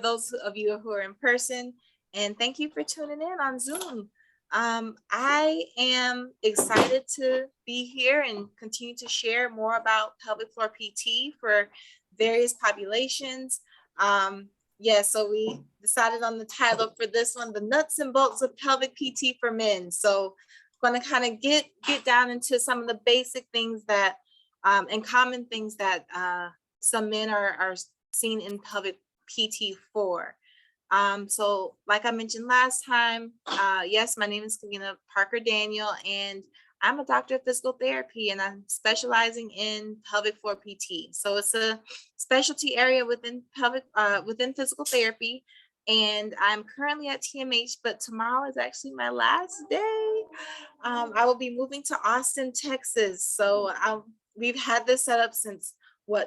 those of you who are in person, and thank you for tuning in on Zoom. I am excited to be here and continue to share more about pelvic floor PT for various populations. So we decided on the title for this one, The Nuts and Bolts of Pelvic PT for Men. So I'm going to kind of get down into some of the basic things that and common things that some men are seen in pelvic PT for. So like I mentioned last time, yes, my name is Kevina Parker Daniel, and I'm a doctor of physical therapy, and I'm specializing in pelvic floor PT. So it's a specialty area within within physical therapy, and I'm currently at TMH, but tomorrow is actually my last day. I will be moving to Austin, Texas. So we've had this set up since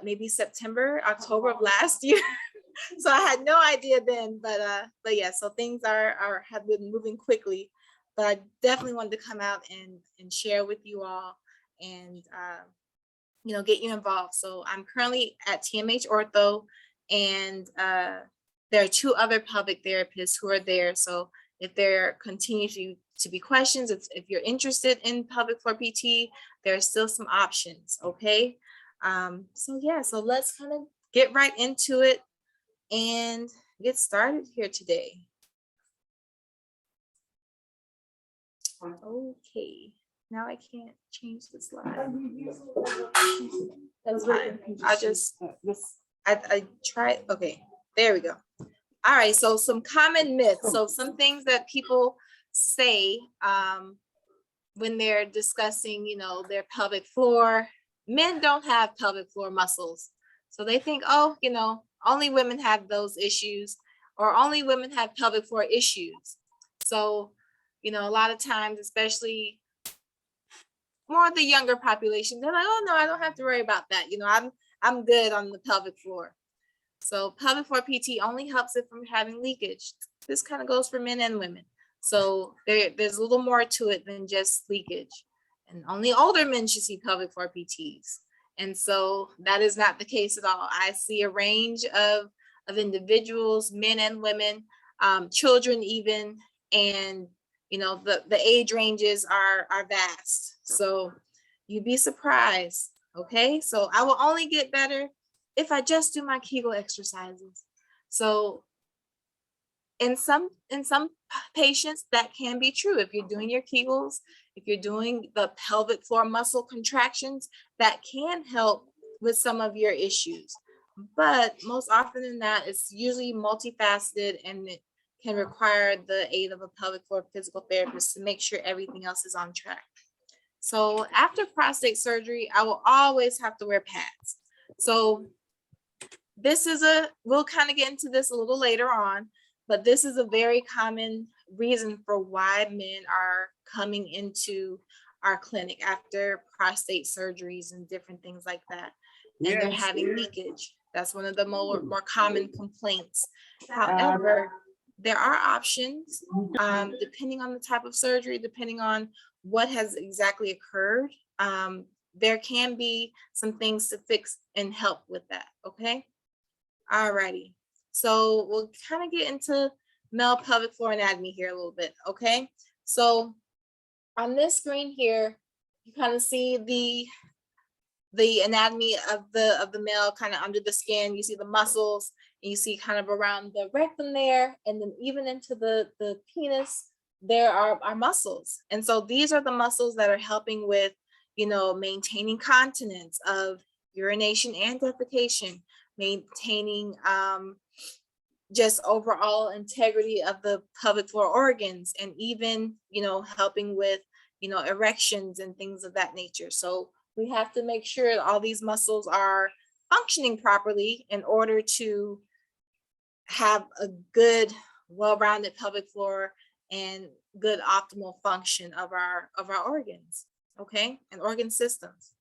maybe September, October of last year. So I had no idea then, but yeah, so things have been moving quickly, but I definitely wanted to come out and share with you all and get you involved. So I'm currently at TMH Ortho, and there are two other pelvic therapists who are there. So if there continue to be questions, if you're interested in pelvic floor PT, there are still some options. Okay. So let's kind of get right into it and get started here today. Okay, now I can't change the slide. That's fine. I tried. Okay, there we go. All right, so some common myths. So some things that people say when they're discussing, their pelvic floor. Men don't have pelvic floor muscles. So they think, only women have those issues, or only women have pelvic floor issues. So, a lot of times, especially more of the younger population, they're like, oh no, I don't have to worry about that. I'm good on the pelvic floor. So pelvic floor PT only helps it from having leakage. This kind of goes for men and women. So there's a little more to it than just leakage. And only older men should see pelvic floor PTs. And so that is not the case at all. I see a range of individuals, men and women, children even, and the age ranges are vast. So you'd be surprised. Okay, so I will only get better if I just do my Kegel exercises. So in some patients, that can be true. If you're doing your Kegels, if you're doing the pelvic floor muscle contractions, that can help with some of your issues. But most often than that, it's usually multifaceted, and it can require the aid of a pelvic floor physical therapist to make sure everything else is on track. So after prostate surgery, I will always have to wear pads. So we'll kind of get into this a little later on, but this is a very common reason for why men are coming into our clinic after prostate surgeries and different things like that. And they're having leakage. That's one of the more common complaints. However, there are options depending on the type of surgery, depending on what has exactly occurred. There can be some things to fix and help with that. Okay. Alrighty. So we'll kind of get into male pelvic floor anatomy here a little bit. Okay. So on this screen here, you kind of see the anatomy of the male kind of under the skin. You see the muscles, and you see kind of around the rectum there, and then even into the penis, there are muscles. And so these are the muscles that are helping with, maintaining continence of urination and defecation, maintaining just overall integrity of the pelvic floor organs, and even, helping with, erections and things of that nature. So we have to make sure all these muscles are functioning properly in order to have a good, well-rounded pelvic floor and good optimal function of our organs, okay, and organ systems.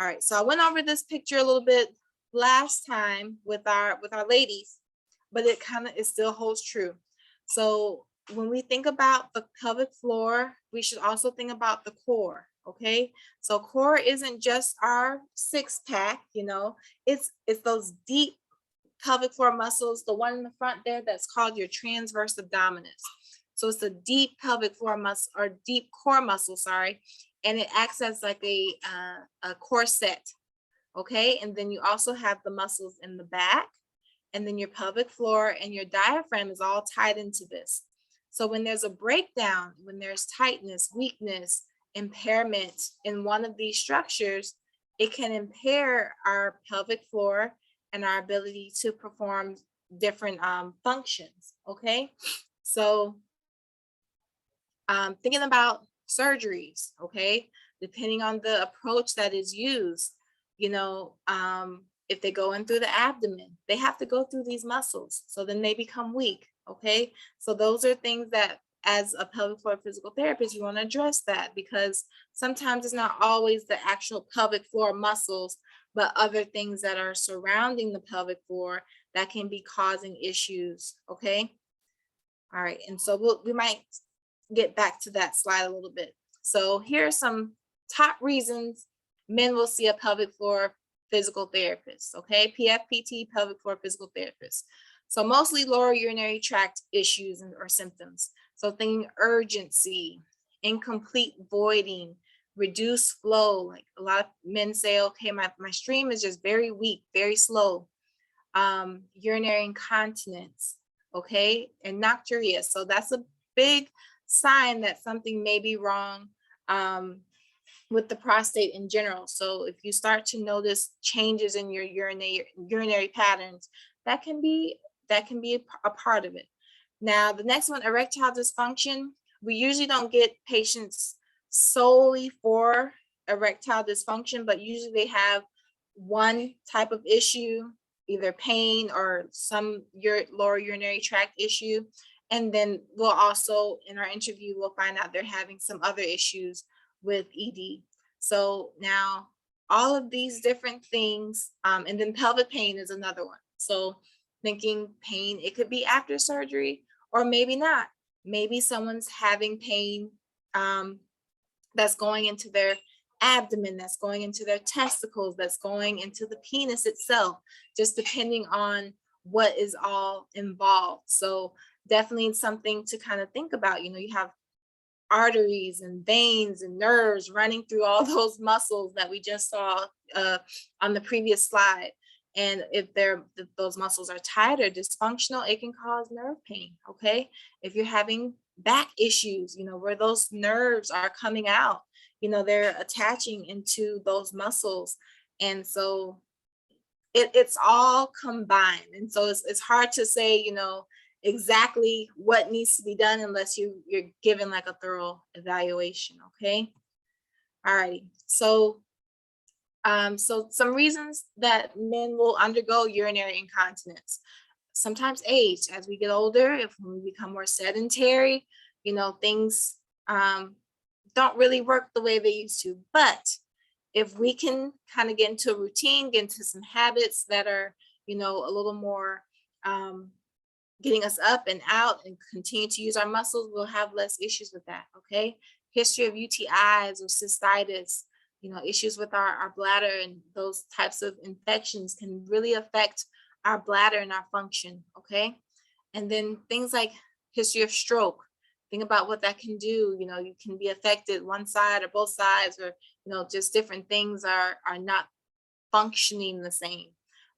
All right, so I went over this picture a little bit last time with our ladies, but it still holds true. So when we think about the pelvic floor, we should also think about the core. Okay, so core isn't just our six pack, it's those deep pelvic floor muscles, the one in the front there, that's called your transverse abdominis. So it's a deep pelvic floor muscle, or deep core muscle, sorry, and it acts as like a corset, okay? And then you also have the muscles in the back, and then your pelvic floor and your diaphragm is all tied into this. So when there's a breakdown, when there's tightness, weakness, impairment in one of these structures, it can impair our pelvic floor and our ability to perform different functions, okay? So thinking about surgeries, okay, depending on the approach that is used, you know, if they go in through the abdomen, they have to go through these muscles. So then they become weak, okay? So those are things that, as a pelvic floor physical therapist, you want to address that, because sometimes it's not always the actual pelvic floor muscles, but other things that are surrounding the pelvic floor that can be causing issues, okay? All right, and so we might get back to that slide a little bit. So here are some top reasons men will see a pelvic floor physical therapist, okay? PFPT, pelvic floor physical therapist. So mostly lower urinary tract issues or symptoms. So thinking urgency, incomplete voiding, reduced flow. Like a lot of men say, okay, my stream is just very weak, very slow. Urinary incontinence, okay? And nocturia. So that's a big sign that something may be wrong with the prostate in general. So if you start to notice changes in your urinary patterns, that can be a part of it. Now, the next one, erectile dysfunction. We usually don't get patients solely for erectile dysfunction, but usually they have one type of issue, either pain or some lower urinary tract issue. And then we'll also, in our interview, we'll find out they're having some other issues with ED. So now all of these different things, and then pelvic pain is another one. So thinking pain, it could be after surgery or maybe not. Maybe someone's having pain that's going into their abdomen, that's going into their testicles, that's going into the penis itself, just depending on what is all involved. So definitely something to kind of think about. You know, you have arteries and veins and nerves running through all those muscles that we just saw on the previous slide. And if those muscles are tight or dysfunctional, it can cause nerve pain, okay? If you're having back issues, you know, where those nerves are coming out, you know, they're attaching into those muscles. And so it's all combined. And so it's hard to say, you know, exactly what needs to be done unless you're given like a thorough evaluation, okay? All right, so some reasons that men will undergo urinary incontinence. Sometimes age, as we get older, if we become more sedentary, you know, things don't really work the way they used to. But if we can kind of get into a routine, get into some habits that are, you know, a little more getting us up and out and continue to use our muscles, we'll have less issues with that, okay? History of UTIs or cystitis, you know, issues with our bladder, and those types of infections can really affect our bladder and our function, okay? And then things like history of stroke, think about what that can do. You know, you can be affected one side or both sides, or, you know, just different things are not functioning the same.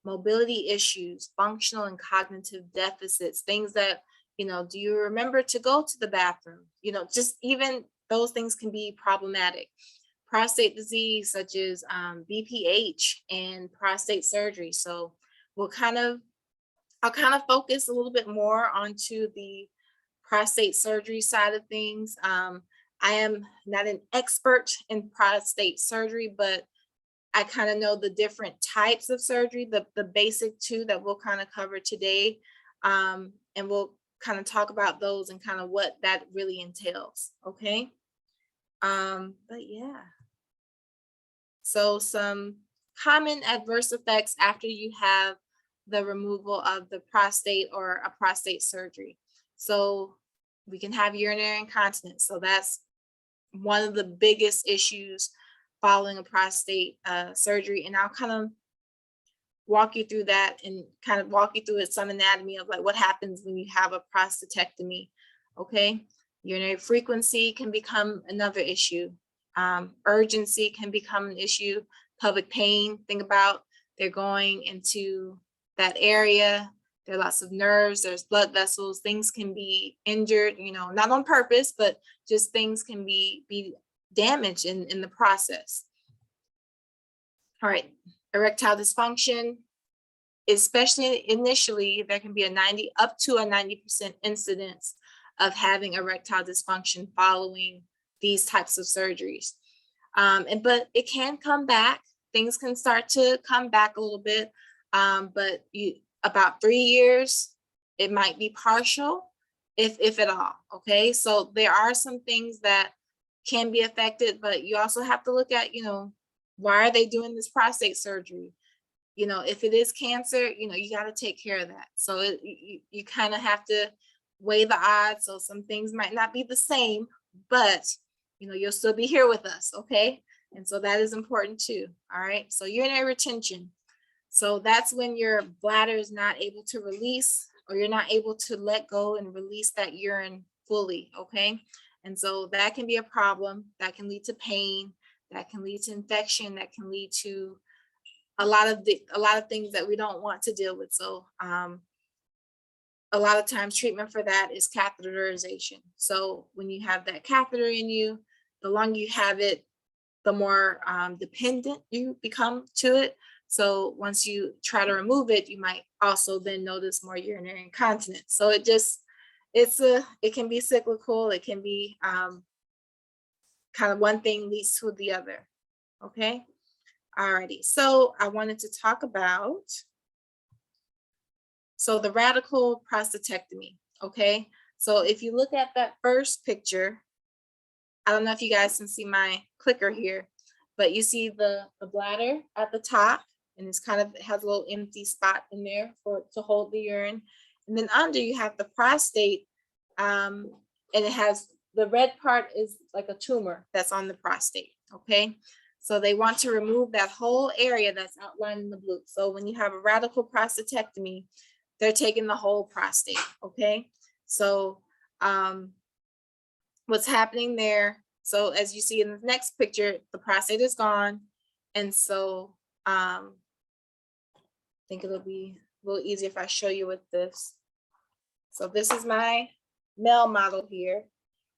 Mobility issues, functional and cognitive deficits, things that, you know, do you remember to go to the bathroom? You know, just even those things can be problematic. Prostate disease, such as BPH and prostate surgery. So I'll kind of focus a little bit more onto the prostate surgery side of things. I am not an expert in prostate surgery, but I kind of know the different types of surgery, the basic two that we'll kind of cover today. And we'll kind of talk about those and kind of what that really entails, okay? But yeah. So some common adverse effects after you have the removal of the prostate or a prostate surgery. So we can have urinary incontinence. So that's one of the biggest issues following a prostate surgery. And I'll kind of walk you through that and kind of walk you through some anatomy of like what happens when you have a prostatectomy. Okay, urinary frequency can become another issue. Urgency can become an issue. Pelvic pain, think about they're going into that area. There are lots of nerves, there's blood vessels, things can be injured, you know, not on purpose, but just things can be damaged in the process. All right, erectile dysfunction, especially initially, there can be up to a 90% incidence of having erectile dysfunction following these types of surgeries. But it can come back. Things can start to come back a little bit, but about 3 years, it might be partial, if at all, okay? So there are some things that can be affected, but you also have to look at, you know, why are they doing this prostate surgery? You know, if it is cancer, you know, you got to take care of that. So you kind of have to weigh the odds. So some things might not be the same, but, you know, you'll still be here with us, okay? And so that is important too, all right? So urinary retention. So that's when your bladder is not able to release, or you're not able to let go and release that urine fully, okay? And so that can be a problem. That can lead to pain, that can lead to infection, that can lead to a lot of things that we don't want to deal with. So a lot of times treatment for that is catheterization. So when you have that catheter in you, the longer you have it, the more dependent you become to it. So once you try to remove it, you might also then notice more urinary incontinence. So it can be cyclical. It can be kind of one thing leads to the other. Okay. Alrighty. So I wanted to talk about the radical prostatectomy. Okay. So if you look at that first picture, I don't know if you guys can see my clicker here, but you see the bladder at the top, and it's kind of has a little empty spot in there to hold the urine. And then under you have the prostate, and it has the red part is like a tumor that's on the prostate. Okay. So they want to remove that whole area that's outlined in the blue. So when you have a radical prostatectomy, they're taking the whole prostate. Okay. So what's happening there? So as you see in the next picture, the prostate is gone. And so I think it'll be a little easier if I show you with this. So this is my male model here.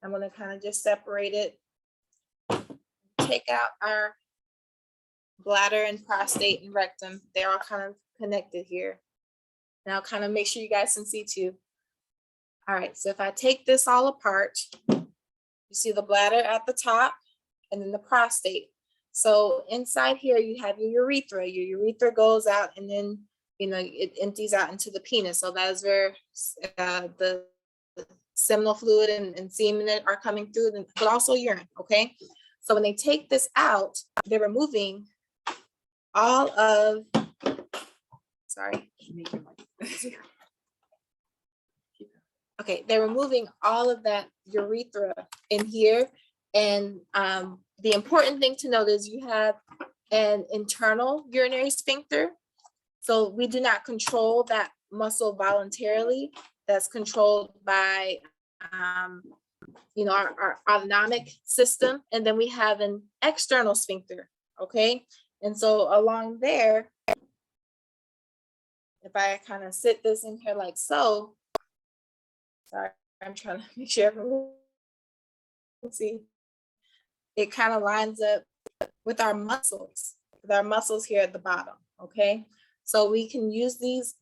I'm going to kind of just separate it, take out our bladder and prostate and rectum. They're all kind of connected here. And I'll kind of make sure you guys can see too. All right, so if I take this all apart, you see the bladder at the top and then the prostate. So inside here, you have your urethra. Your urethra goes out and then, you know, it empties out into the penis. So that is where the seminal fluid and semen are coming through, but also urine, okay? So when they take this out, they're removing all of, okay, they're removing all of that urethra in here. And the important thing to note is you have an internal urinary sphincter. So we do not control that muscle voluntarily. That's controlled by, you know, our autonomic system. And then we have an external sphincter, okay? And so along there, if I kind of sit this in here like so, sorry, I'm trying to make sure everyone can see, it kind of lines up with our muscles here at the bottom, okay? So we can use these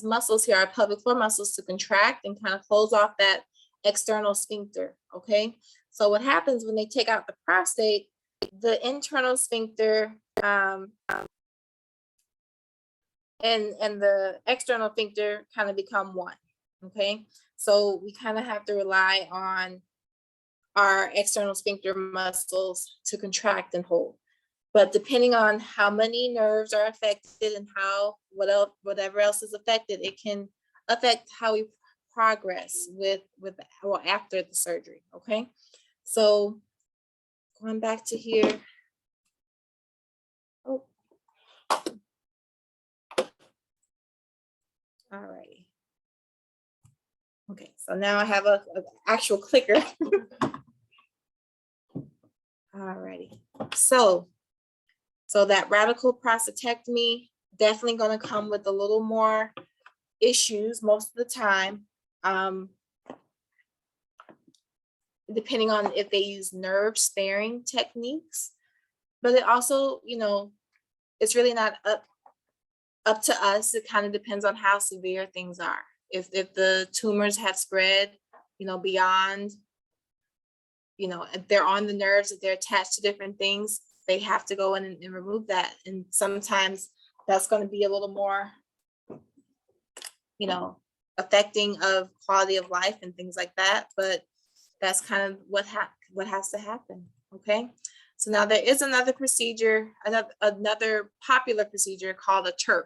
muscles here, our pelvic floor muscles, to contract and kind of close off that external sphincter, okay? So what happens when they take out the prostate, the internal sphincter and the external sphincter kind of become one, okay? So we kind of have to rely on our external sphincter muscles to contract and hold. But depending on how many nerves are affected and whatever else is affected, it can affect how we progress with or after the surgery, okay? So going back to here. Oh. All righty. Okay, so now I have a actual clicker. All righty. So that radical prostatectomy definitely going to come with a little more issues most of the time, depending on if they use nerve sparing techniques. But it also, you know, it's really not up to us. It kind of depends on how severe things are. If the tumors have spread, you know, beyond, you know, if they're on the nerves, if they're attached to different things, they have to go in and remove that. And sometimes that's going to be a little more, you know, affecting of quality of life and things like that. But that's kind of what has to happen. Okay. So now there is another procedure, another popular procedure called a Terp,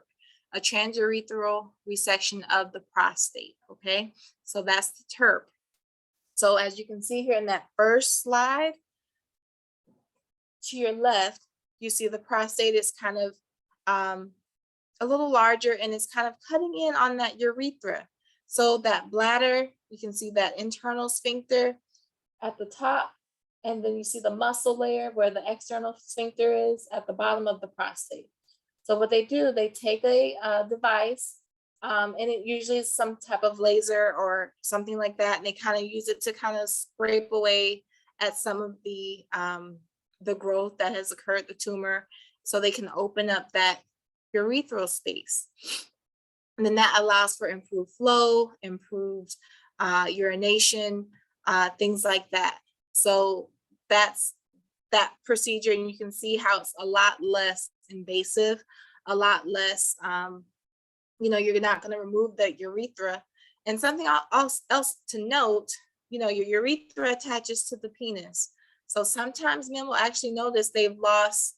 a transurethral resection of the prostate. Okay. So that's the Terp. So as you can see here in that first slide, to your left, you see the prostate is kind of a little larger, and it's kind of cutting in on that urethra. So that bladder, you can see that internal sphincter at the top, and then you see the muscle layer where the external sphincter is at the bottom of the prostate. So what they do, they take a device, and it usually is some type of laser or something like that, and they kind of use it to kind of scrape away at some of the growth that has occurred, the tumor, so they can open up that urethral space. And then that allows for improved flow, improved urination, things like that. So that's that procedure, and you can see how it's a lot less invasive, a lot less, you know, you're not going to remove the urethra. And something else to note, you know, your urethra attaches to the penis. So sometimes men will actually notice they've lost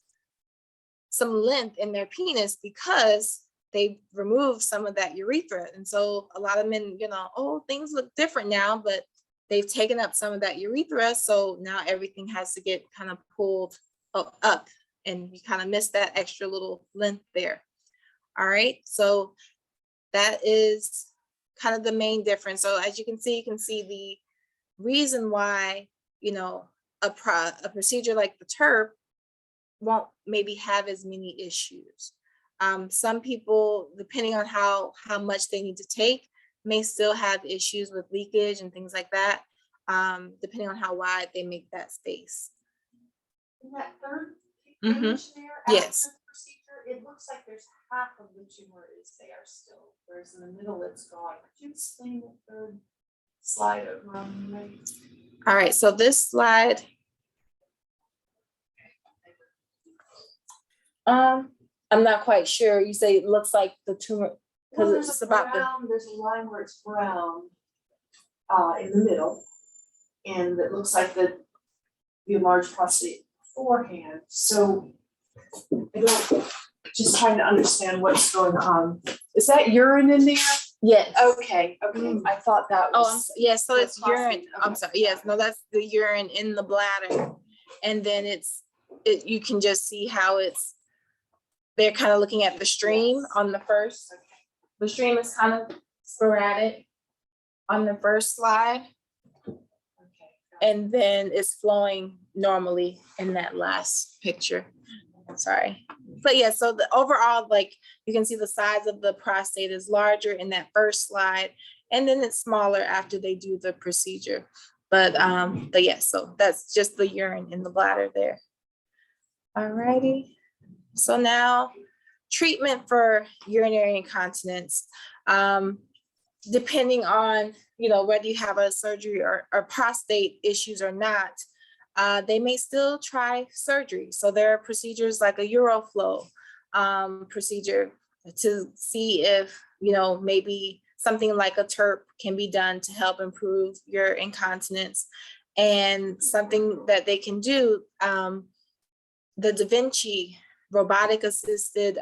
some length in their penis because they've removed some of that urethra. And so a lot of men, you know, oh, things look different now, but they've taken up some of that urethra. So now everything has to get kind of pulled up, and you kind of miss that extra little length there. All right. So that is kind of the main difference. So as you can see the reason why, you know, a procedure like the Terp won't maybe have as many issues. Some people, depending on how much they need to take, may still have issues with leakage and things like that, depending on how wide they make that space. In that third image there, yes, after the procedure, it looks like there's half of the tumor is there still, whereas in the middle it's gone. Could you explain the third slide over on the right? All right, so this slide, I'm not quite sure. You say it looks like the tumor, because well, it's about there's a line where it's brown in the middle, and it looks like the enlarged prostate beforehand. So I don't, just trying to understand what's going on. Is that urine in there? yes. Okay. I thought that was. Yes, so it's urine. prostate. I'm sorry. Yes, no, that's the urine in the bladder. And then you can just see how they're kind of looking at the stream on the first. The stream is kind of sporadic on the first slide. And then it's flowing normally in that last picture. Sorry. But yeah, so the overall, like you can see the size of the prostate is larger in that first slide, and then it's smaller after they do the procedure. But yeah, so that's just the urine in the bladder there. All righty. So now treatment for urinary incontinence. Depending on, you know, whether you have a surgery or prostate issues or not, they may still try surgery. So there are procedures like a Uroflow procedure to see if, you know, maybe something like a Terp can be done to help improve your incontinence. And something that they can do, the Da Vinci robotic assisted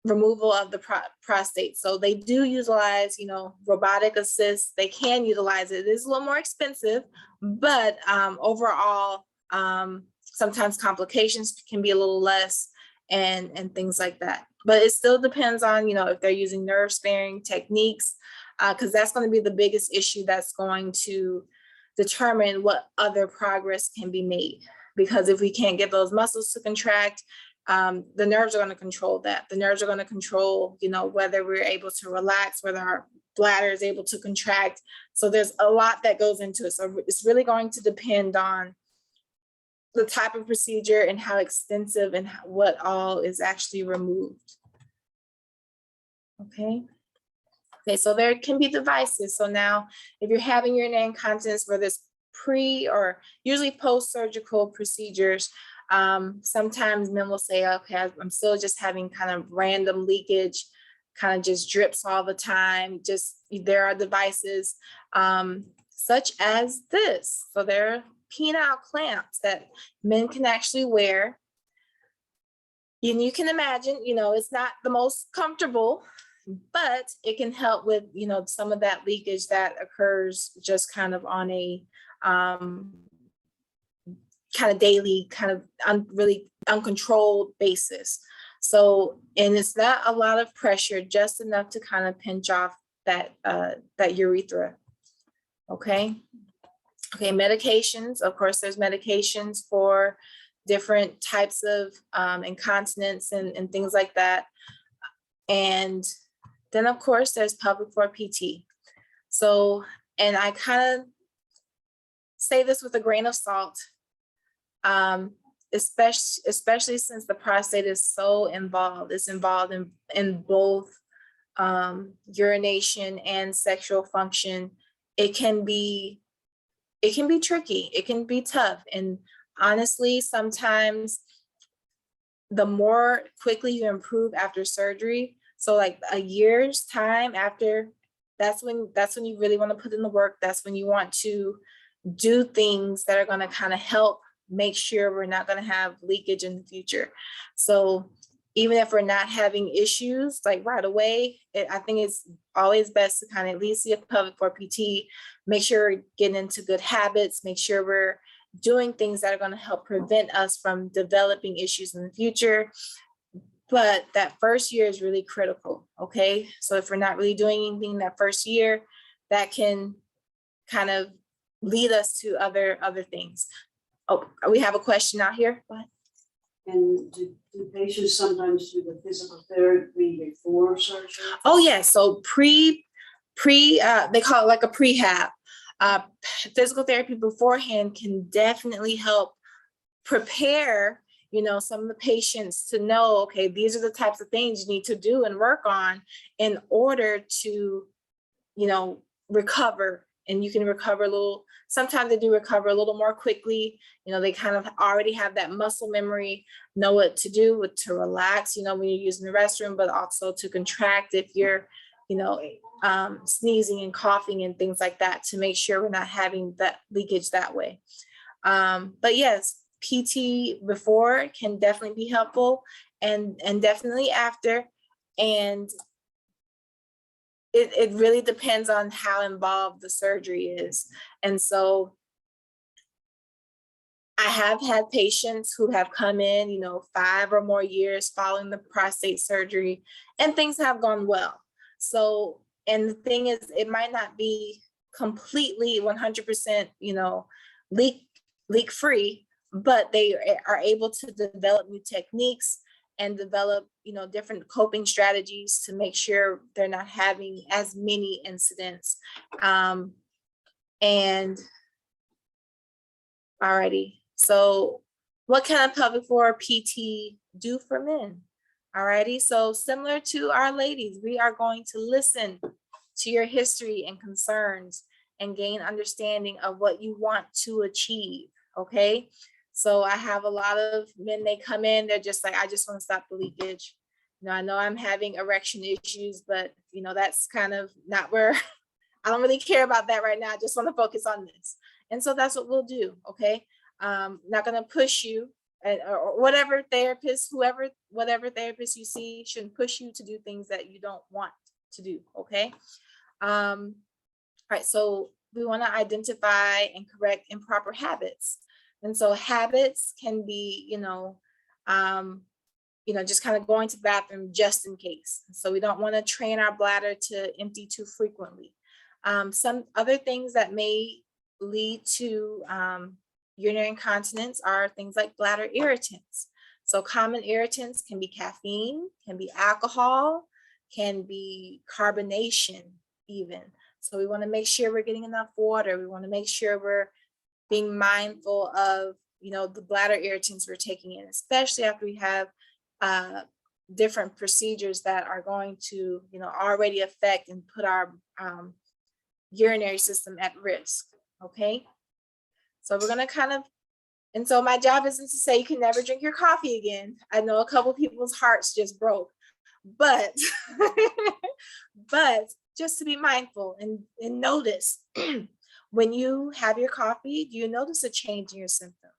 removal of the prostate. So they do utilize, you know, robotic assist. They can utilize it. It is a little more expensive, but overall, sometimes complications can be a little less and things like that. but it still depends on, if they're using nerve sparing techniques, because that's going to be the biggest issue that's going to determine what other progress can be made. Because if we can't get those muscles to contract, the nerves are going to control that. The nerves are going to control, whether we're able to relax, whether our bladder is able to contract. So there's a lot that goes into it. So it's really going to depend on the type of procedure and how extensive and what all is actually removed. Okay. Okay, so there can be devices. So now if you're having urinary incontinence, whether it's pre or usually post-surgical procedures, sometimes men will say, okay, I'm still just having kind of random leakage, kind of just drips all the time. There are devices such as this. So there are penile clamps that men can actually wear. And you can imagine, it's not the most comfortable, but it can help with, some of that leakage that occurs just kind of on a kind of daily, kind of really uncontrolled basis. So, and it's not a lot of pressure, just enough to kind of pinch off that urethra. Okay. Okay, medications. Of course, there's medications for different types of incontinence and things like that. And then, of course, there's pelvic floor PT. So, and I kind of say this with a grain of salt, especially since the prostate is so involved. It's involved in both urination and sexual function. It can be tricky. It can be tough. And honestly, sometimes the more quickly you improve after surgery, so like a year's time after, that's when you really want to put in the work. That's when you want to do things that are going to kind of help make sure we're not going to have leakage in the future. So even if we're not having issues like right away, I think it's always best to kind of at least see a pelvic floor PT, make sure we're getting into good habits, make sure we're doing things that are going to help prevent us from developing issues in the future. But that first year is really critical, okay? So if we're not really doing anything that first year, that can kind of lead us to other things. Oh, we have a question out here. Go ahead. And do patients sometimes do the physical therapy before surgery? Oh yeah, so they call it like a prehab. Physical therapy beforehand can definitely help prepare, some of the patients to know, okay, these are the types of things you need to do and work on in order to, recover. And you can recover sometimes they do recover a little more quickly. They kind of already have that muscle memory, know what to do to relax, when you're using the restroom, but also to contract if you're, sneezing and coughing and things like that, to make sure we're not having that leakage that way. But yes, PT before can definitely be helpful, and definitely after. And it really depends on how involved the surgery is. And so I have had patients who have come in, 5 or more years following the prostate surgery, and things have gone well. So, and the thing is, it might not be completely 100%, leak free, but they are able to develop new techniques and develop, different coping strategies to make sure they're not having as many incidents. And alrighty, so what can a pelvic floor PT do for men? Alrighty, so similar to our ladies, we are going to listen to your history and concerns and gain understanding of what you want to achieve, okay? So I have a lot of men, they come in, they're just like, I just want to stop the leakage. I know I'm having erection issues, but that's kind of not where I don't really care about that right now. I just want to focus on this. And so that's what we'll do, okay? Not going to push you, or whatever therapist you see shouldn't push you to do things that you don't want to do, okay? All right, so we want to identify and correct improper habits. And so habits can be, just kind of going to the bathroom just in case. So we don't want to train our bladder to empty too frequently. Some other things that may lead to urinary incontinence are things like bladder irritants. So common irritants can be caffeine, can be alcohol, can be carbonation even. So we want to make sure we're getting enough water. We want to make sure we're being mindful of, the bladder irritants we're taking in, especially after we have different procedures that are going to, already affect and put our urinary system at risk. Okay. So we're going to and so my job isn't to say you can never drink your coffee again. I know a couple people's hearts just broke, but, but just to be mindful and notice when you have your coffee, do you notice a change in your symptoms?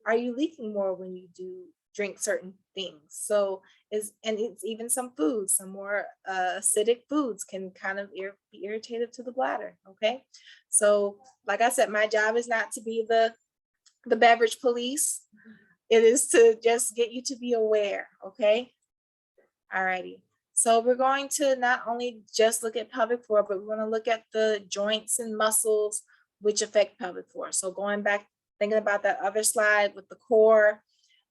Are you leaking more when you do drink certain things? So it's even some foods, some more acidic foods can kind of be irritative to the bladder. Okay. So like I said, my job is not to be the beverage police. It is to just get you to be aware. Okay. All righty. So we're going to not only just look at pelvic floor, but we want to look at the joints and muscles which affect pelvic floor. So going back, thinking about that other slide with the core,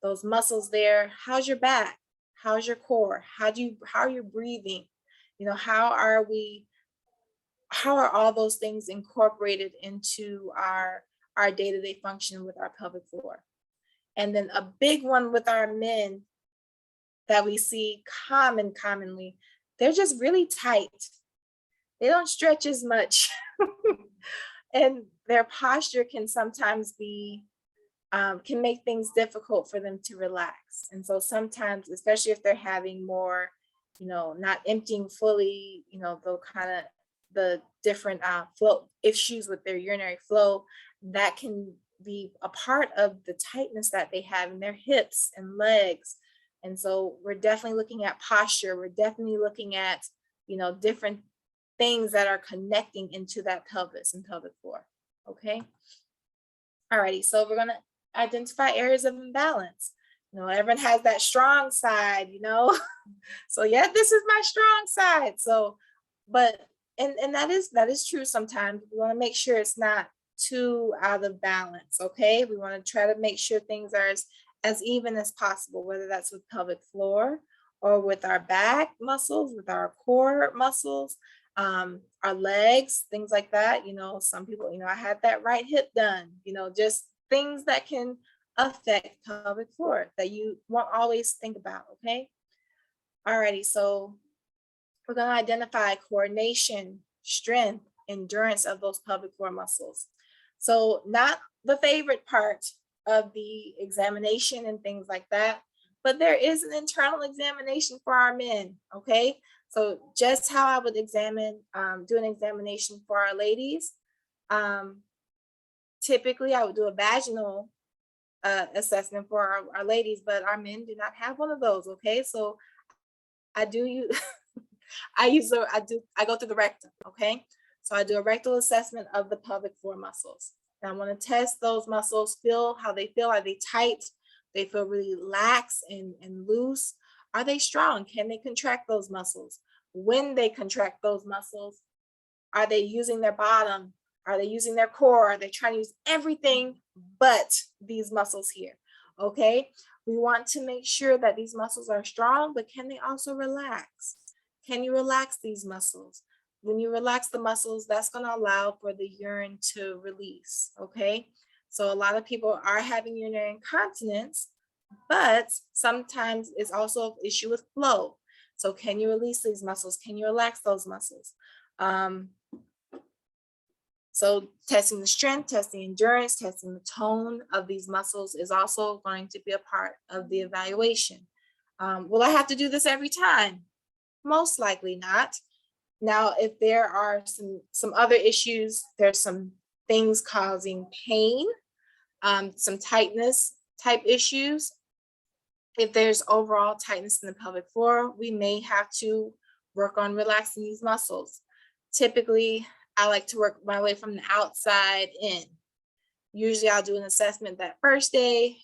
those muscles there. How's your back? How's your core? How are you breathing? How are all those things incorporated into our day-to-day function with our pelvic floor? And then a big one with our men that we see commonly, they're just really tight. They don't stretch as much. And their posture can sometimes be, can make things difficult for them to relax. And so sometimes, especially if they're having more, not emptying fully, the different flow issues with their urinary flow, that can be a part of the tightness that they have in their hips and legs. And so we're definitely looking at posture. We're definitely looking at, different things that are connecting into that pelvis and pelvic floor. Okay. Alrighty. So we're going to identify areas of imbalance. Everyone has that strong side, So yeah, this is my strong side. So, but, and that is true sometimes. We want to make sure it's not too out of balance. Okay. We want to try to make sure things are as even as possible, whether that's with pelvic floor or with our back muscles, with our core muscles, our legs, things like that. Some people, I had that right hip done, just things that can affect pelvic floor that you won't always think about. Okay. Alrighty. So we're going to identify coordination, strength, endurance of those pelvic floor muscles. So not the favorite part of the examination and things like that, but there is an internal examination for our men. Okay. So just how I would do an examination for our ladies. Typically I would do a vaginal assessment for our ladies, but our men do not have one of those. Okay. So I go through the rectum. Okay. So I do a rectal assessment of the pelvic floor muscles. And I want to test those muscles, feel how they feel. Are they tight? They feel really lax and loose. Are they strong? Can they contract those muscles? When they contract those muscles, are they using their bottom? Are they using their core? Are they trying to use everything but these muscles here? Okay. We want to make sure that these muscles are strong, but can they also relax? Can you relax these muscles? When you relax the muscles, that's going to allow for the urine to release. Okay. So a lot of people are having urinary incontinence, but sometimes it's also an issue with flow. So can you release these muscles? Can you relax those muscles? So testing the strength, testing endurance, testing the tone of these muscles is also going to be a part of the evaluation. Will I have to do this every time? Most likely not. Now, if there are some other issues, there's some things causing pain, some tightness type issues. If there's overall tightness in the pelvic floor, we may have to work on relaxing these muscles. Typically, I like to work my way from the outside in. Usually I'll do an assessment that first day.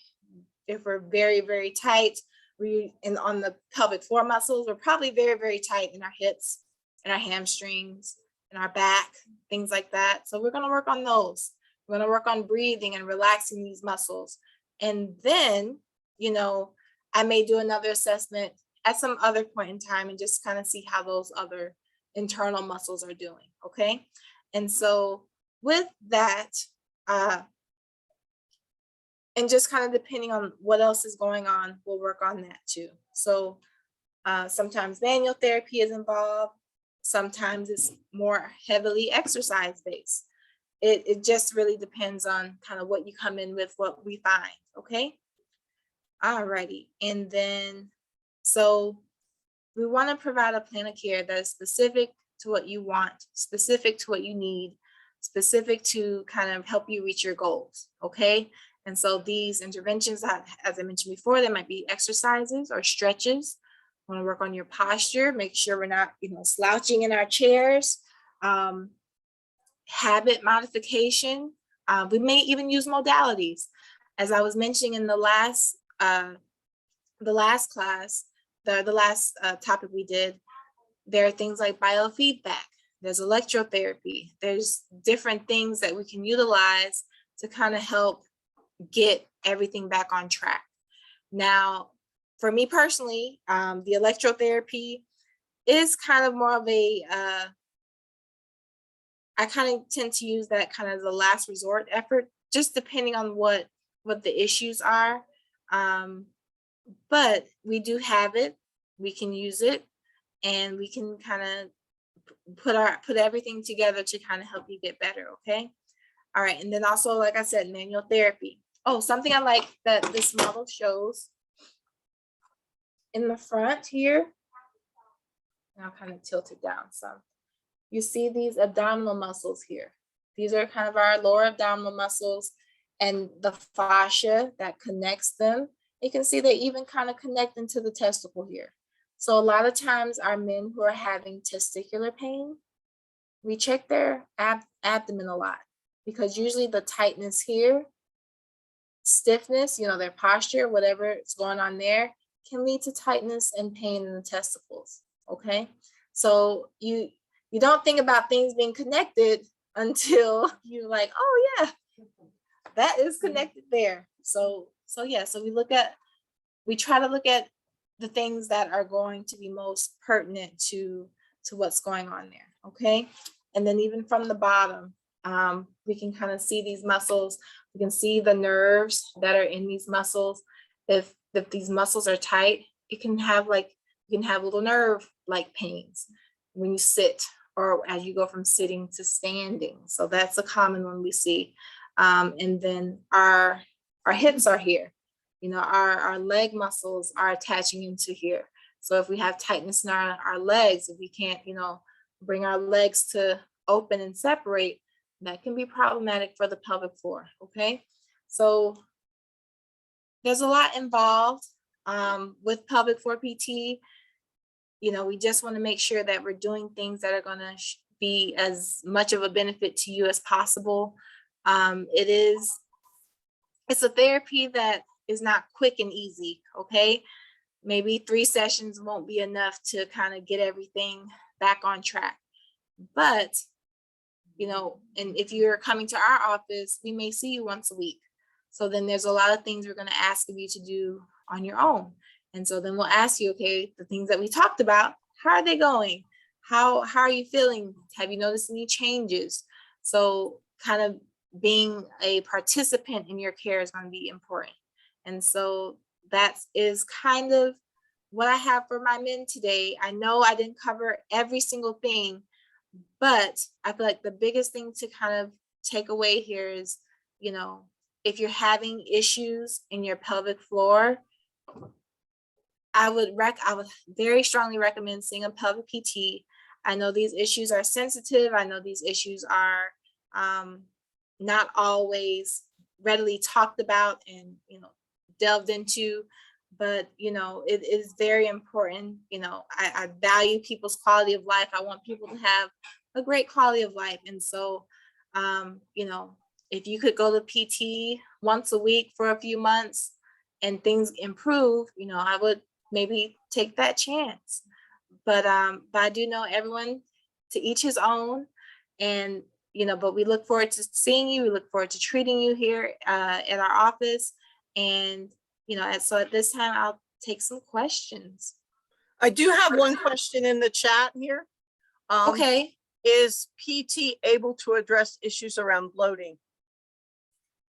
If we're very, very tight, and on the pelvic floor muscles, we're probably very, very tight in our hips and our hamstrings and our back, things like that. So we're going to work on those. We're going to work on breathing and relaxing these muscles. And then, you know, I may do another assessment at some other point in time and just kind of see how those other internal muscles are doing. Okay. And so with that, and just kind of depending on what else is going on, we'll work on that too. So sometimes manual therapy is involved. Sometimes it's more heavily exercise based. It just really depends on kind of what you come in with, what we find. Okay. Alrighty. And then, so we want to provide a plan of care that is specific to what you want, specific to what you need, specific to kind of help you reach your goals. Okay. And so these interventions, as I mentioned before, there might be exercises or stretches. Want to work on your posture, make sure we're not, slouching in our chairs. Habit modification. We may even use modalities. As I was mentioning in the last class, the last topic we did, there are things like biofeedback. There's electrotherapy. There's different things that we can utilize to kind of help get everything back on track. Now, for me personally, the electrotherapy is kind of more of a, I kind of tend to use that kind of as a last resort effort, just depending on what the issues are. But we do have it, we can use it, and we can kind of put everything together to kind of help you get better, okay? All right, and then also, like I said, manual therapy. Oh, something I like that this model shows in the front here, and I'll kind of tilt it down some. You see these abdominal muscles here. These are kind of our lower abdominal muscles and the fascia that connects them. You can see they even kind of connect into the testicle here. So a lot of times our men who are having testicular pain, we check their abdomen a lot because usually the tightness here, stiffness, their posture, whatever is going on there, can lead to tightness and pain in the testicles, okay? So you don't think about things being connected until you're like, oh yeah, that is connected there. So we try to look at the things that are going to be most pertinent to what's going on there, okay? And then even from the bottom, we can kind of see these muscles. We can see the nerves that are in these muscles. If these muscles are tight, you can have little nerve-like pains when you sit or as you go from sitting to standing. So that's a common one we see. And then our hips are here. Our leg muscles are attaching into here. So if we have tightness in our legs, if we can't, bring our legs to open and separate, that can be problematic for the pelvic floor, okay? So there's a lot involved with pelvic floor PT. We just want to make sure that we're doing things that are going to be as much of a benefit to you as possible. It's a therapy that is not quick and easy, okay? Maybe 3 sessions won't be enough to kind of get everything back on track. But, and if you're coming to our office, we may see you once a week. So then there's a lot of things we're going to ask of you to do on your own. And so then we'll ask you, okay, the things that we talked about, how are they going? How are you feeling? Have you noticed any changes? So kind of being a participant in your care is going to be important. And so that is kind of what I have for my men today. I know I didn't cover every single thing, but I feel like the biggest thing to kind of take away here is, if you're having issues in your pelvic floor, I would very strongly recommend seeing a pelvic PT. I know these issues are sensitive. I know these issues are not always readily talked about and, delved into, but, it is very important. I value people's quality of life. I want people to have a great quality of life. And so, if you could go to PT once a week for a few months, and things improve, I would maybe take that chance. But I do know everyone, to each his own. And but we look forward to seeing you. We look forward to treating you here at our office. And so at this time, I'll take some questions. I do have one question in the chat here. Okay. Is PT able to address issues around bloating?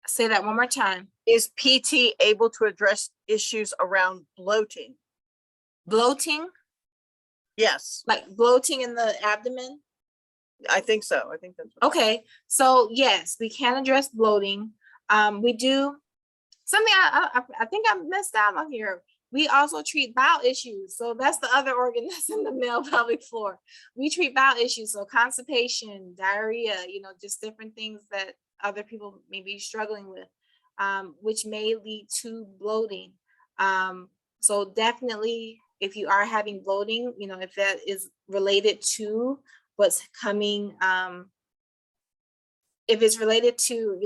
Say that one more time. Is PT able to address issues around bloating? Bloating? Yes, Like bloating in the abdomen? I think so. I think that's what Okay, so yes, we can address bloating. We do something I think I missed out on here. We also treat bowel issues. So that's the other organ that's in the male pelvic floor. We treat bowel issues, so constipation, diarrhea, just different things that other people may be struggling with, which may lead to bloating. So definitely, if you are having bloating, if that is related to what's coming, if it's related to,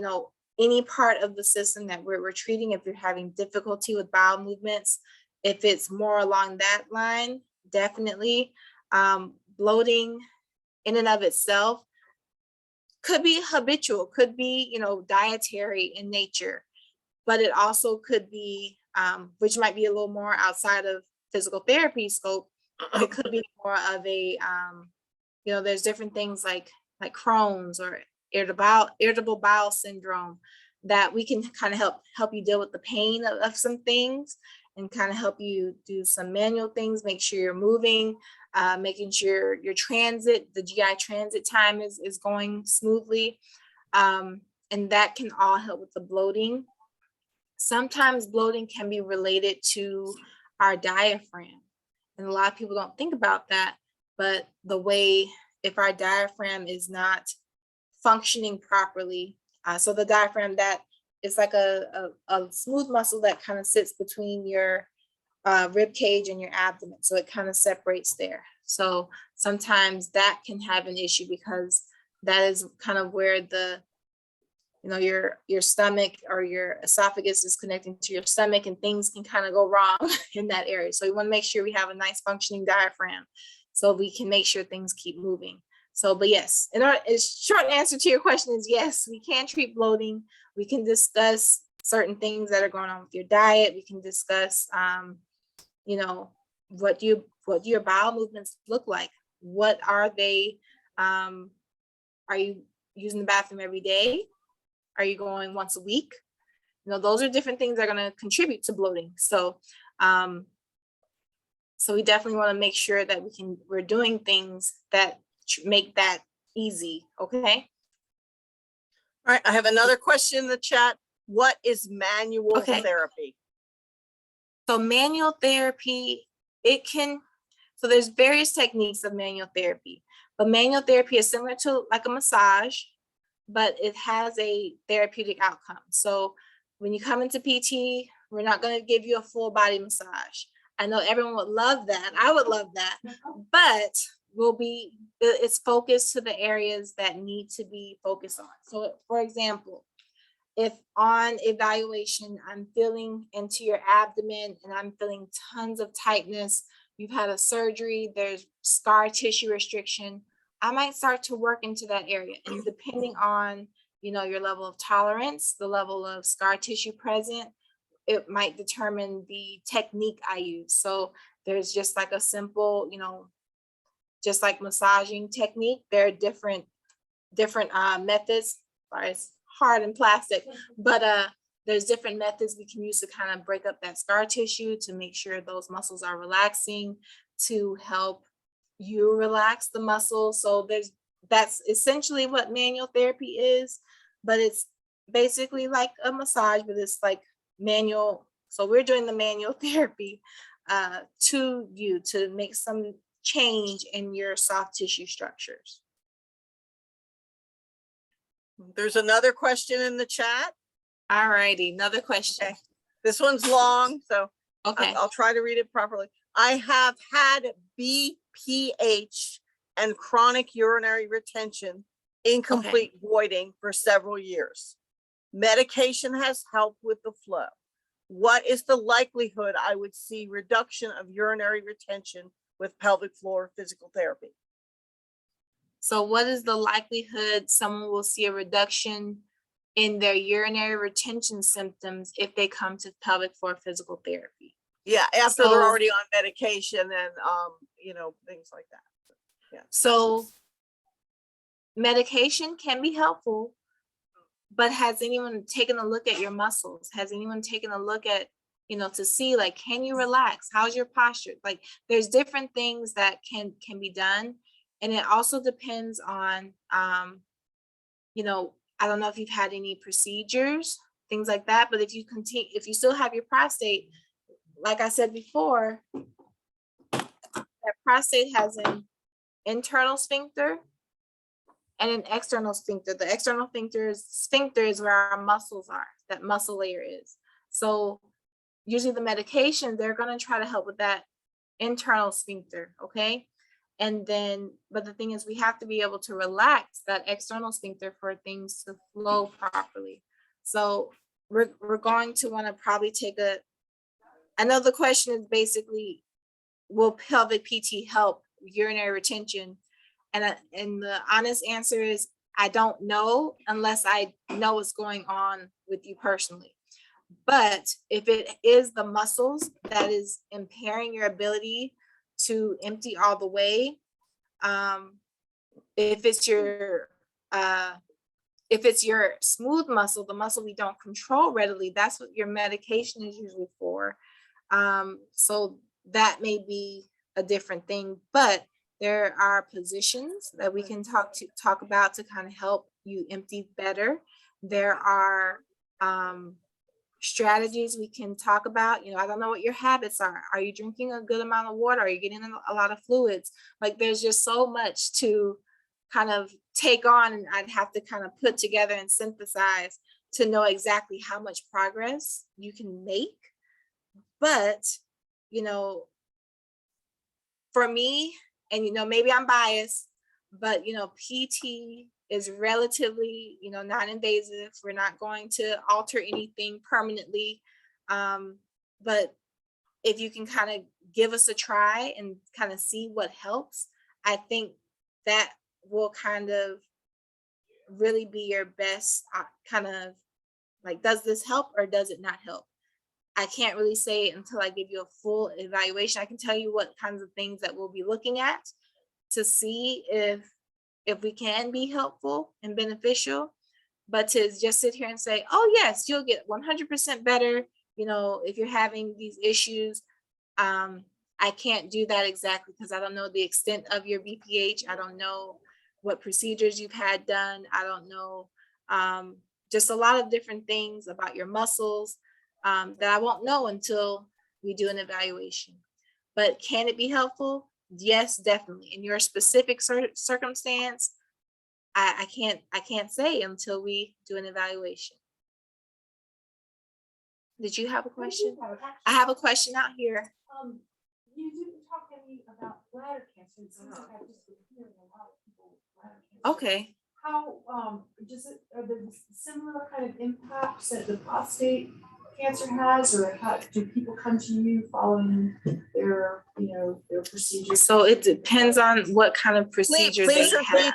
any part of the system that we're treating, if you're having difficulty with bowel movements, if it's more along that line, definitely. Bloating in and of itself could be habitual, could be, dietary in nature, but it also could be, which might be a little more outside of physical therapy scope. It could be more of a, there's different things like Crohn's or irritable bowel syndrome that we can kind of help you deal with the pain of some things, and kind of help you do some manual things, make sure you're moving, making sure your the GI transit time is going smoothly. And that can all help with the bloating. Sometimes bloating can be related to our diaphragm. And a lot of people don't think about that, but if our diaphragm is not functioning properly, so the diaphragm, that is like a smooth muscle that kind of sits between your rib cage and your abdomen. So it kind of separates there. So sometimes that can have an issue, because that is kind of where your stomach or your esophagus is connecting to your stomach, and things can kind of go wrong in that area. So we want to make sure we have a nice functioning diaphragm, so we can make sure things keep moving. So, but yes, short answer to your question is yes, we can treat bloating. We can discuss certain things that are going on with your diet. We can discuss, what your bowel movements look like. What are they? Are you using the bathroom every day? Are you going once a week? Those are different things that are going to contribute to bloating. So, so we definitely want to make sure that we're doing things that make that easy. Okay. All right, I have another question in the chat. What is manual therapy? So manual therapy, so there's various techniques of manual therapy, but manual therapy is similar to like a massage, but it has a therapeutic outcome. So when you come into PT, we're not going to give you a full body massage. I know everyone would love that. I would love that, but it's focused to the areas that need to be focused on. So for example, if on evaluation, I'm feeling into your abdomen and I'm feeling tons of tightness, you've had a surgery, there's scar tissue restriction, I might start to work into that area. And depending on, your level of tolerance, the level of scar tissue present, it might determine the technique I use. So there's just like a simple, just like massaging technique, there are different methods, as hard and plastic, but there's different methods we can use to kind of break up that scar tissue, to make sure those muscles are relaxing, to help you relax the muscles. So that's essentially what manual therapy is, but it's basically like a massage, but it's like manual. So we're doing the manual therapy to you to make some change in your soft tissue structures. There's another question in the chat. All righty, another question. Okay. This one's long, so Okay. I'll try to read it properly. I have had BPH and chronic urinary retention, incomplete voiding for several years. Medication has helped with the flow. what is the likelihood I would see reduction of urinary retention with pelvic floor physical therapy? So what is the likelihood someone will see a reduction in their urinary retention symptoms if they come to pelvic floor physical therapy? Yeah, after So- they're already on medication and, things like that. So medication can be helpful, but has anyone taken a look at your muscles? Has anyone taken a look at, to see like, can you relax? How's your posture? Like there's different things that can be done. And it also depends on, I don't know if you've had any procedures, things like that, but if you still have your prostate, like I said before, that prostate has an internal sphincter and an external sphincter. The external sphincter is where our muscles are, that muscle layer is. So usually the medication, they're going to try to help with that internal sphincter, okay? And then, but the thing is, we have to be able to relax that external sphincter for things to flow properly. So we're going to want to probably I know the question is basically, will pelvic PT help urinary retention? And the honest answer is, I don't know unless I know what's going on with you personally. But if it is the muscles that is impairing your ability to empty all the way, if it's your smooth muscle, the muscle we don't control readily, that's what your medication is usually for. So that may be a different thing, but there are positions that we can talk about to kind of help you empty better. There are strategies we can talk about. I don't know what your habits are. Are you drinking a good amount of water? Are you getting a lot of fluids? Like there's just so much to kind of take on, and I'd have to kind of put together and synthesize to know exactly how much progress you can make. But, for me, and maybe I'm biased, but PT is relatively, non-invasive. We're not going to alter anything permanently. But if you can kind of give us a try and kind of see what helps, I think that will kind of really be your best kind of like, does this help or does it not help? I can't really say it until I give you a full evaluation. I can tell you what kinds of things that we'll be looking at to see if we can be helpful and beneficial. But to just sit here and say, oh yes, you'll get 100% better, if you're having these issues, I can't do that exactly because I don't know the extent of your BPH. I don't know what procedures you've had done. I don't know just a lot of different things about your muscles that I won't know until we do an evaluation. But can it be helpful? Yes, definitely. In your specific circumstance, I can't say until we do an evaluation. Did you have a question? I have a question out here. You didn't talk any about bladder cancer. It seems like I've just been hearing a lot of people with bladder cancer. Okay. How are there similar kind of impacts that the prostate cancer has, or how do people come to you following their procedures? So it depends on what kind of procedure Please they have.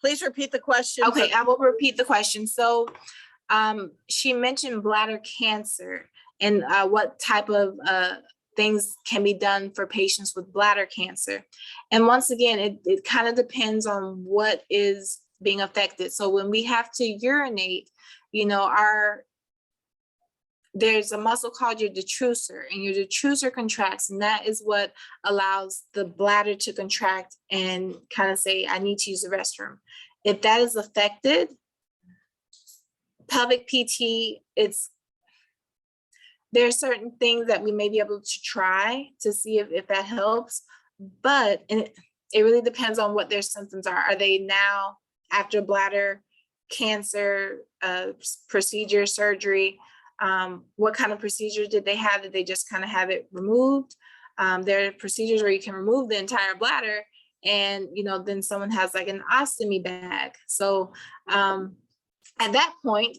please repeat the question. Okay, I will repeat the question. So she mentioned bladder cancer and what type of things can be done for patients with bladder cancer. And once again, it kind of depends on what is being affected. So when we have to urinate, there's a muscle called your detrusor, and your detrusor contracts, and that is what allows the bladder to contract and kind of say, I need to use the restroom. If that is affected, pelvic PT, there are certain things that we may be able to try to see if that helps, but it really depends on what their symptoms are. Are they now after bladder cancer procedure, surgery? What kind of procedures did they have? Did they just kind of have it removed? There are procedures where you can remove the entire bladder and, then someone has like an ostomy bag. So at that point,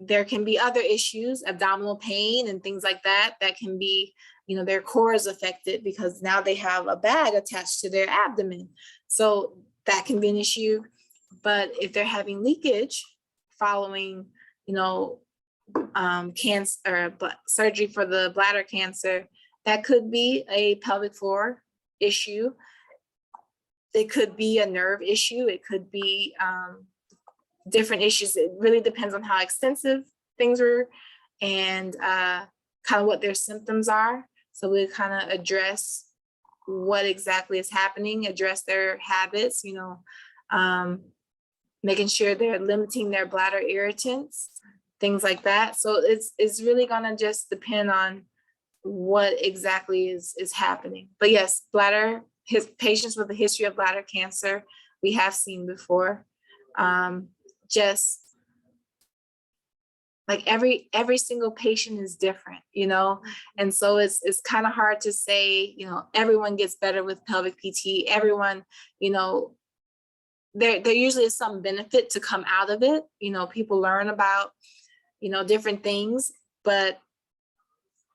there can be other issues, abdominal pain and things like that, that can be, you know, their core is affected because now they have a bag attached to their abdomen. So that can be an issue. But if they're having leakage following, you know, cancer, surgery for the bladder cancer, that could be a pelvic floor issue. It could be a nerve issue. It could be different issues. It really depends on how extensive things are and kind of what their symptoms are. So we kind of address what exactly is happening, address their habits, you know, making sure they're limiting their bladder irritants, things like that. So it's really gonna just depend on what exactly is happening. But yes, patients with a history of bladder cancer, we have seen before. Just like every single patient is different, you know, and so it's kind of hard to say, you know, everyone gets better with pelvic PT. Everyone, you know, there usually is some benefit to come out of it. You know, people learn about, you know, different things, but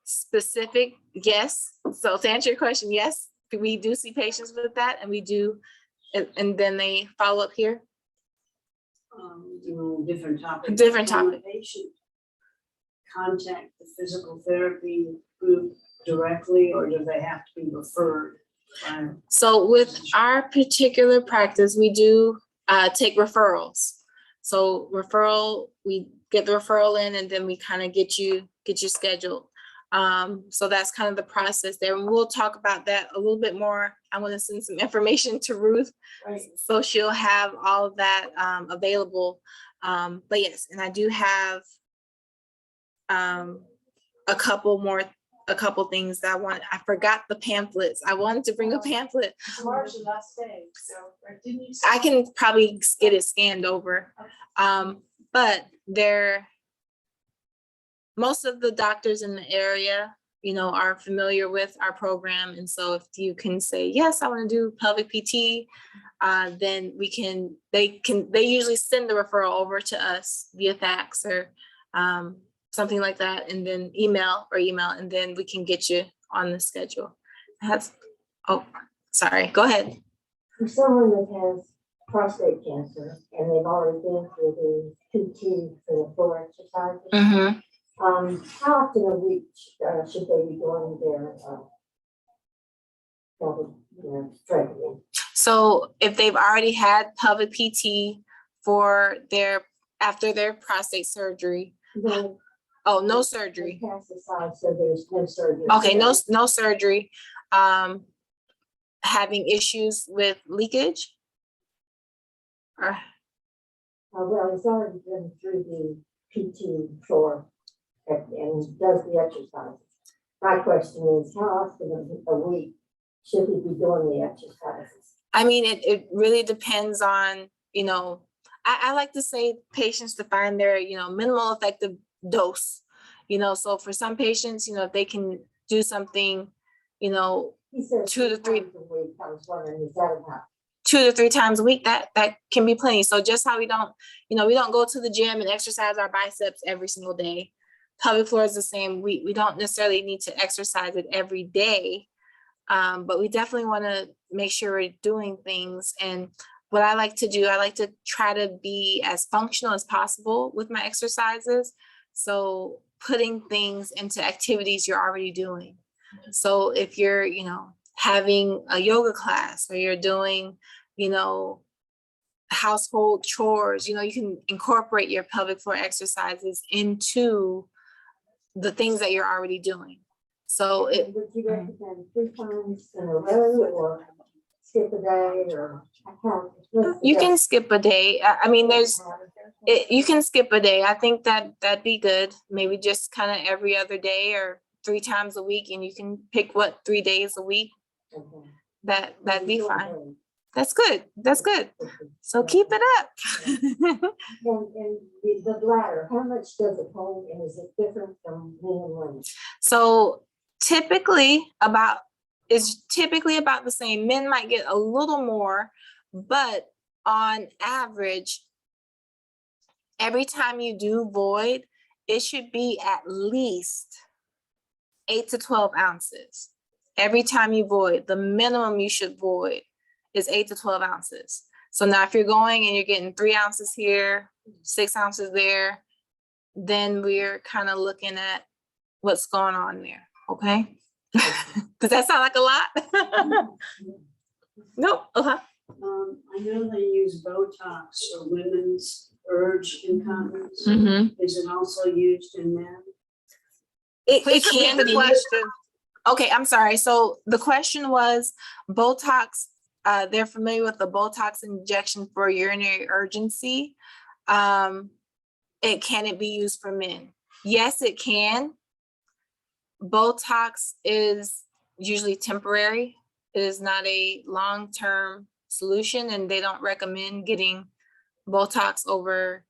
specific, yes. So to answer your question, yes, we do see patients with that, and we do, and then they follow up here. Different topic. Different Can the topic. patient contact the physical therapy group directly, or do they have to be referred? So with our particular practice, we do take referrals. So we get the referral in, and then we kind of get you scheduled. So that's kind of the process there. And we'll talk about that a little bit more. I'm going to send some information to Ruth, Right. so she'll have all of that available. But yes, and I do have a couple things that I forgot the pamphlets. I wanted to bring a pamphlet. Tomorrow's the last day, so, or didn't you? I can probably get it scanned over. But most of the doctors in the area, you know, are familiar with our program. And so if you can say, yes, I want to do pelvic PT, then they usually send the referral over to us via fax or something like that, and then email, and then we can get you on the schedule. Sorry, go ahead. For someone that has prostate cancer and they've already been through the PT for the floor exercises, Mm-hmm. How often a week should they be doing their training? So if they've already had pelvic PT after their prostate surgery. No. Oh, no surgery. Cast aside, so there's no surgery. Okay, no surgery. Having issues with leakage? Well, he's already been through the PT floor and does the exercises. My question is, how often a week should he be doing the exercises? I mean, it really depends on, you know, I like to say patients to find their, you know, minimal effective dose, you know. So for some patients, you know, if they can do something, you know, He says 2 to 3 times a week. I was wondering, is that enough? 2 to 3 times a week, that can be plenty. So just how we don't go to the gym and exercise our biceps every single day. Pelvic floor is the same. We don't necessarily need to exercise it every day, but we definitely want to make sure we're doing things. And what I like to do, I like to try to be as functional as possible with my exercises. So putting things into activities you're already doing. So if you're, you know, having a yoga class, or you're doing, you know, household chores, you know, you can incorporate your pelvic floor exercises into the things that you're already doing. So Would you recommend 3 times in a row, or skip a day, or you can skip a day. I mean, you can skip a day. I think that'd be good. Maybe just kind of every other day or 3 times a week, and you can pick 3 days a week. Okay. That'd be fine. That's good. So keep it up. And the bladder, how much does it hold, and is it different from men and women? So typically about the same. Men might get a little more, but on average, every time you do void, it should be at least 8 to 12 ounces. Every time you void, the minimum you should void is 8 to 12 ounces. So now if you're going and you're getting 3 ounces here, 6 ounces there, then we're kind of looking at what's going on there, okay? Does that sound like a lot? Nope, okay. I know they use Botox for women's urge incontinence. Mm-hmm. Is it also used in men? It Please repeat can the be. question. Okay, I'm sorry. So the question was Botox, they're familiar with the Botox injection for urinary urgency. Can it be used for men? Yes, it can. Botox is usually temporary. It is not a long-term solution, and they don't recommend getting Botox over,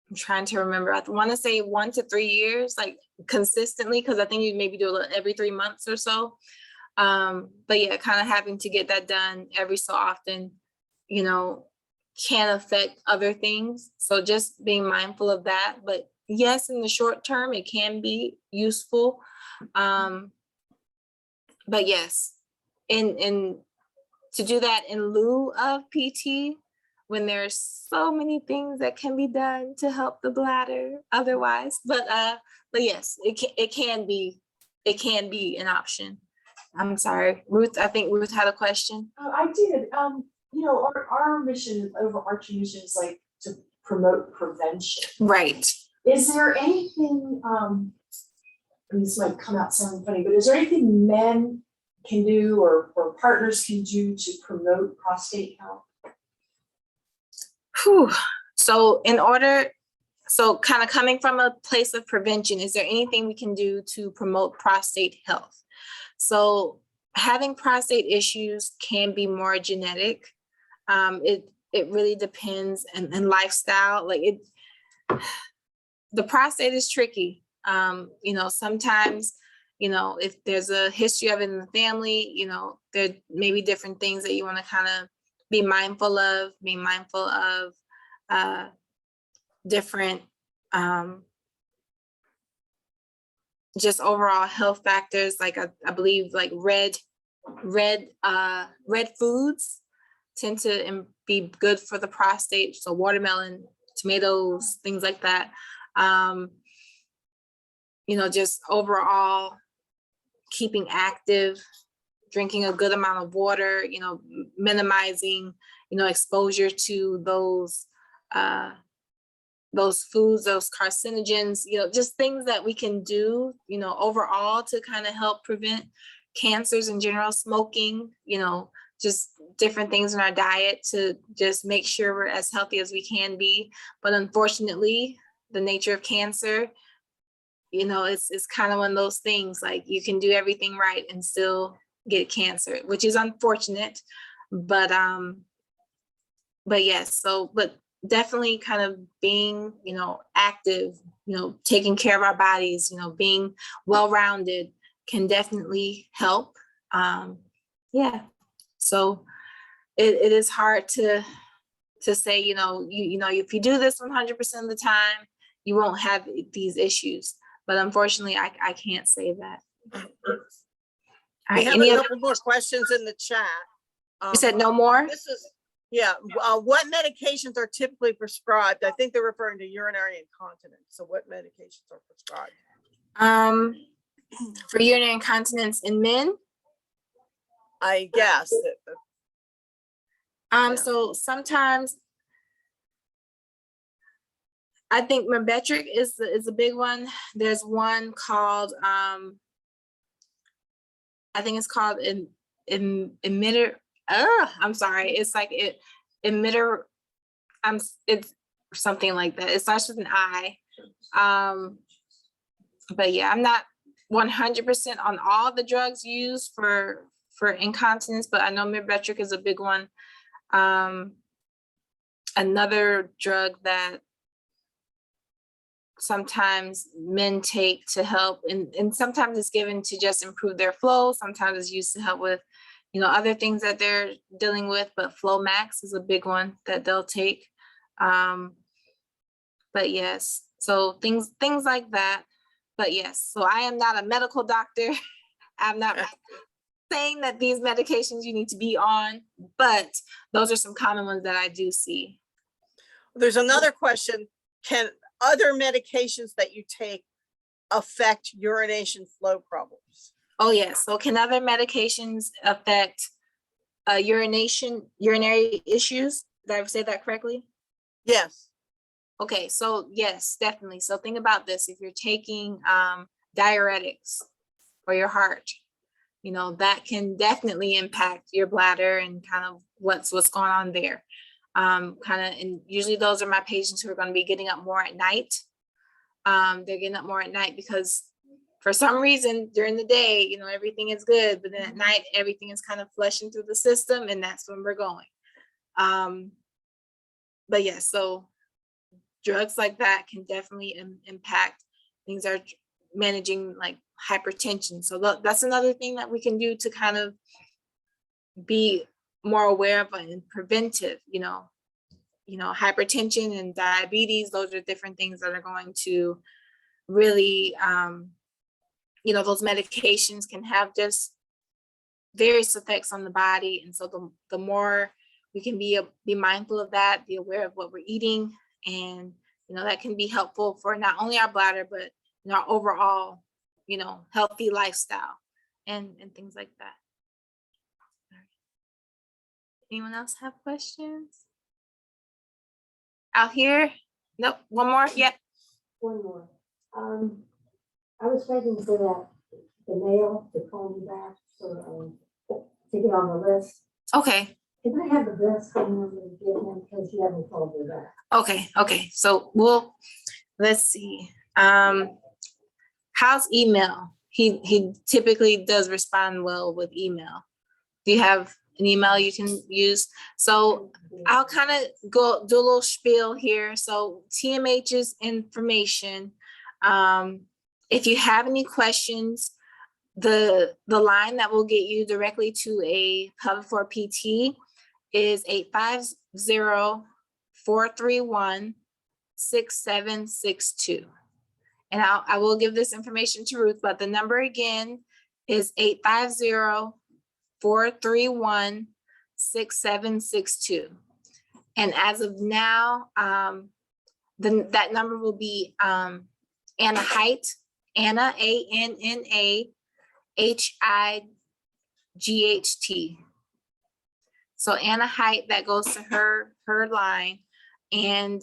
I'm trying to remember, I want to say 1 to 3 years, like consistently, because I think you maybe do it every 3 months or so. But yeah, kind of having to get that done every so often, you know, can affect other things. So just being mindful of that. But yes, in the short term, it can be useful. But yes, in to do that in lieu of PT, when there's so many things that can be done to help the bladder otherwise. But yes, it can be an option. I'm sorry, Ruth, I think Ruth had a question. I did, you know, our mission, overarching mission is like to promote prevention. Right. Is there anything, and this might come out sounding funny, but is there anything men can do or partners can do to promote prostate health? Whew. So kind of coming from a place of prevention, is there anything we can do to promote prostate health? So having prostate issues can be more genetic. It really depends, and lifestyle, like the prostate is tricky. You know, sometimes, you know, if there's a history of it in the family, you know, there may be different things that you want to kind of be mindful of, different, just overall health factors. Like I believe like red foods tend to be good for the prostate. So watermelon, tomatoes, things like that. You know, just overall keeping active, drinking a good amount of water, you know, minimizing, you know, exposure to those foods, those carcinogens, you know, just things that we can do, you know, overall to kind of help prevent cancers in general, smoking, you know, just different things in our diet to just make sure we're as healthy as we can be. But unfortunately, the nature of cancer, you know, it's kind of one of those things, like you can do everything right and still get cancer, which is unfortunate. But yes, but definitely kind of being, you know, active, you know, taking care of our bodies, you know, being well-rounded can definitely help. Yeah. So it is hard to say, you know, if you do this 100% of the time, you won't have these issues. But unfortunately, I can't say that. All We right, have a couple more questions in the chat. You said no more? This is, yeah, what medications are typically prescribed? I think they're referring to urinary incontinence. So what medications are prescribed? For urinary incontinence in men? I guess. So sometimes I think Myrbetriq is a big one. There's one called I think it's called emitter. I'm sorry. It's like emitter. It's something like that. It starts with an I. But yeah, I'm not 100% on all the drugs used for incontinence, but I know Myrbetriq is a big one. Another drug that sometimes men take to help, and sometimes it's given to just improve their flow. Sometimes it's used to help with, you know, other things that they're dealing with, but Flow Max is a big one that they'll take. But yes, so things like that. But yes, so I am not a medical doctor. I'm not saying that these medications you need to be on, but those are some common ones that I do see. There's another question. Can other medications that you take affect urination flow problems? Oh yes, so can other medications affect urinary issues? Did I say that correctly? Yes. Okay, so yes, definitely. So think about this. If you're taking diuretics for your heart, you know, that can definitely impact your bladder and kind of what's going on there. And usually those are my patients who are going to be getting up more at night. They're getting up more at night because for some reason during the day, you know, everything is good, but then at night, everything is kind of flushing through the system, and that's when we're going. But yeah, so drugs like that can definitely impact things are managing like hypertension. So that's another thing that we can do to kind of be more aware of and preventive, you know, hypertension and diabetes. Those are different things that are going to really, you know, those medications can have just various effects on the body. And so the more we can be mindful of that, be aware of what we're eating, and, you know, that can be helpful for not only our bladder, but in our overall, you know, healthy lifestyle and things like that. Anyone else have questions? Out here? Nope, one more, yep. One more. I was waiting for the mail to call me back, so, to get on the list. Okay, Can I have the best phone number to give him, because you haven't called me back? okay, so let's see. How's email? He typically does respond well with email. Do you have an email you can use? So I'll kind of do a little spiel here. So TMH's information. If you have any questions, the line that will get you directly to a pelvic floor PT is 850-431-6762. And I will give this information to Ruth, but the number again is 850-431-6762. And as of now, then that number will be Anna Height, Anna, ANNAHIGHT. So Anna Height, that goes to her line. And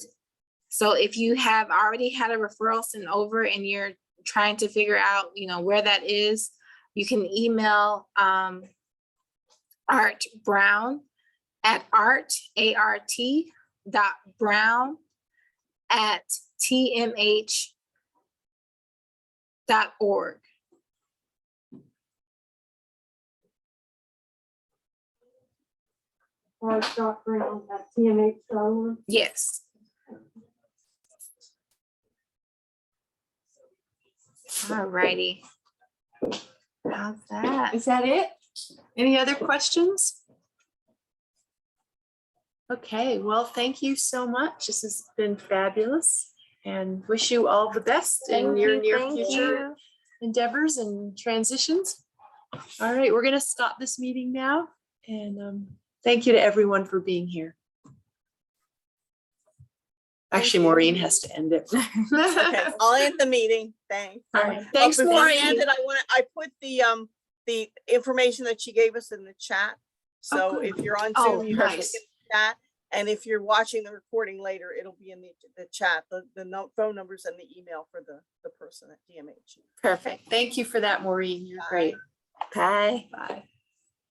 so if you have already had a referral sent over and you're trying to figure out, you know, where that is, you can email Art Brown at art.brown@tmh.org. Art.brown@tmh.org. Yes. All righty. How's that? Is that it? Any other questions? Okay, well, thank you so much. This has been fabulous, and wish you all the best in your near future endeavors and transitions. All right, we're going to stop this meeting now, and thank you to everyone for being here. Actually, Maureen has to end it. Okay, I'll end the meeting. Thanks. All right, thanks, Before I Maureen. end it, I put the information that she gave us in the chat. So good. if you're on Oh, Zoom, you can look nice. at the chat. And if you're watching the recording later, it'll be in the chat, the phone numbers and the email for the person at DMH. Perfect. Thank you for that, Maureen. You're great. Bye. Bye.